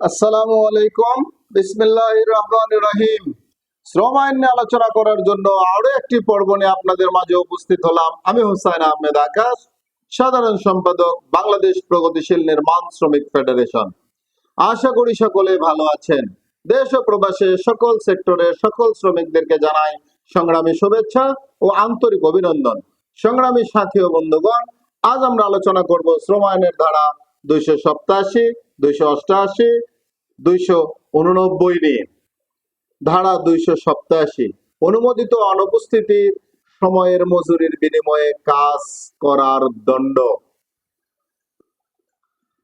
আসসালামু আলাইকুম। বিসমিল্লাহির রহমানির রহিম। শ্রম আইন নিয়ে আলোচনা করার জন্য আরো একটি পর্ব নিয়ে আপনাদের মাঝে উপস্থিত হলাম। আমি হুসাইন আহমেদ আকাশ, সাধারণ সম্পাদক, বাংলাদেশ প্রগতিশীল নির্মাণ শ্রমিক ফেডারেশন। আশা করি সকলে ভালো আছেন। দেশ ও প্রবাসে সকল সেক্টরের সকল শ্রমিকদেরকে জানাই সংগ্রামী শুভেচ্ছা ও আন্তরিক অভিনন্দন। সংগ্রামী সাথী ও বন্ধুগণ, আজ আমরা আলোচনা করব শ্রম আইনের ধারা 287, 288, 289 নিয়ে। ধারা 287, অনুমোদিত অনুপস্থিতির সময়ের মজুরির বিনিময়ে কাজ করার দণ্ড।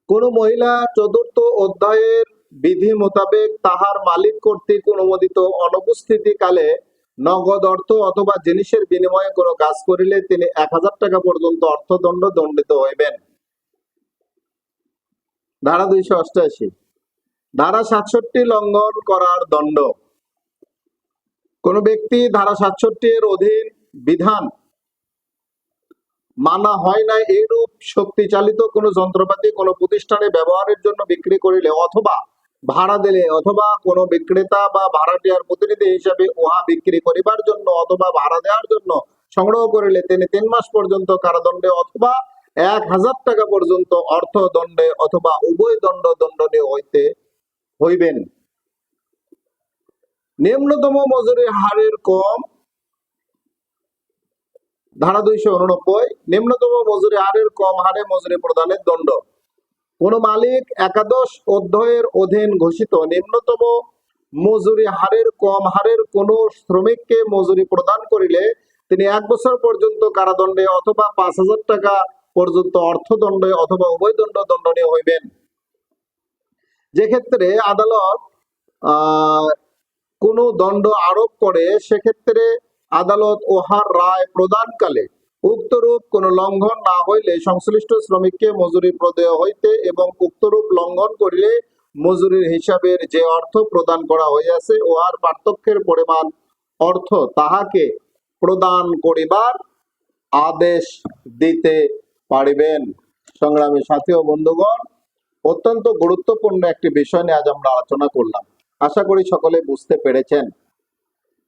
কোন মহিলা চতুর্থ অধ্যায়ের বিধি মোতাবেক তাহার মালিক কর্তৃক অনুমোদিত অনুপস্থিতি কালে নগদ অর্থ অথবা জিনিসের বিনিময়ে কোনো কাজ করিলে তিনি 1000 টাকা পর্যন্ত অর্থদণ্ড দণ্ডিত হইবেন। ধারা 288, ধারা 67 লঙ্ঘন করার দণ্ড। কোন ব্যক্তি ধারা 67 এর অধীন বিধান মানা হয় না এইরূপ শক্তি চালিত কোন যন্ত্রপাতি কোন প্রতিষ্ঠানে ব্যবহারের জন্য বিক্রি করিলে অথবা ভাড়া দিলে অথবা কোন বিক্রেতা বা ভাড়াটিয়ার প্রতিনিধি হিসাবে উহা বিক্রি করিবার জন্য অথবা ভাড়া দেওয়ার জন্য সংগ্রহ করিলে তিনি 3 মাস পর্যন্ত কারাদণ্ডে অথবা 1000 টাকা পর্যন্ত অর্থদণ্ডে অথবা উভয় দণ্ড দণ্ডনীয় হইবেন। নিম্নতম মজুরি হারের কম। ধারা 289, নিম্নতম মজুরি হারের কম হারে মজুরি প্রদানের দণ্ড। কোন মালিক একাদশ অধ্যায়ের অধীন ঘোষিত নিম্নতম মজুরি হারের কম হারের কোন শ্রমিককে মজুরি প্রদান করিলে তিনি 1 বছর পর্যন্ত কারাদণ্ডে অথবা 5000 টাকা পর্যন্ত অর্থদণ্ডে অথবা উভয় দণ্ড দণ্ডনীয় হইবেন। যে ক্ষেত্রে আদালত কোন দণ্ড আরোপ করে সেক্ষেত্রে আদালত উহার রায় প্রদানকালে উক্তরূপ কোন লঙ্ঘন না হইলে সংশ্লিষ্ট শ্রমিককে মজুরি প্রদেয় হইতে এবং উক্তরূপ লঙ্ঘন করিলে মজুরির হিসাবের যে অর্থ প্রদান করা হইয়াছে উহার পার্থক্যের পরিমাণ অর্থ তাহাকে প্রদান করিবার আদেশ দিতে পারিবেন। সংগ্রামী সাথী ও বন্ধুগণ, অত্যন্ত গুরুত্বপূর্ণ একটি বিষয় নিয়ে আজ আমরা আলোচনা করলাম। আশা করি সকলে বুঝতে পেরেছেন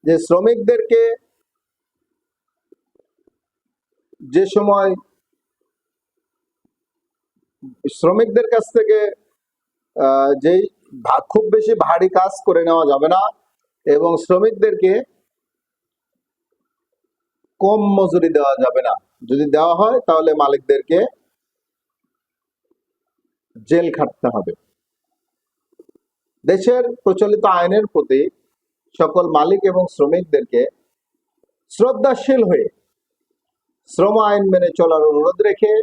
যে শ্রমিকদেরকে যে সময় শ্রমিকদের কাছ থেকে যেই খুব বেশি ভারী কাজ করে নেওয়া যাবে না এবং শ্রমিকদেরকে কম মজুরি দেওয়া যাবে না। যদি দেওয়া হয় তাহলে মালিকদেরকে জেল খাটতে হবে। দেশের প্রচলিত আইনের প্রতি সকল মালিক এবং শ্রমিকদেরকে শ্রদ্ধাশীল হয়ে শ্রম আইন মেনে চলার অনুরোধ রেখে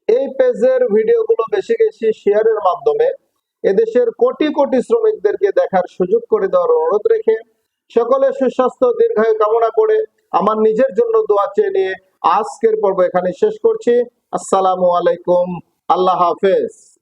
এই পেজের ভিডিওগুলো বেশি বেশি শেয়ারের মাধ্যমে এদেশের কোটি কোটি শ্রমিকদেরকে দেখার সুযোগ করে দেওয়ার অনুরোধ রেখে সকলের সুস্বাস্থ্য দীর্ঘায়ু কামনা করে আমার নিজের জন্য দোয়া চেয়ে নিয়ে আজকের পর্ব এখানে শেষ করছি। আসসালামু আলাইকুম, আল্লাহ হাফেজ।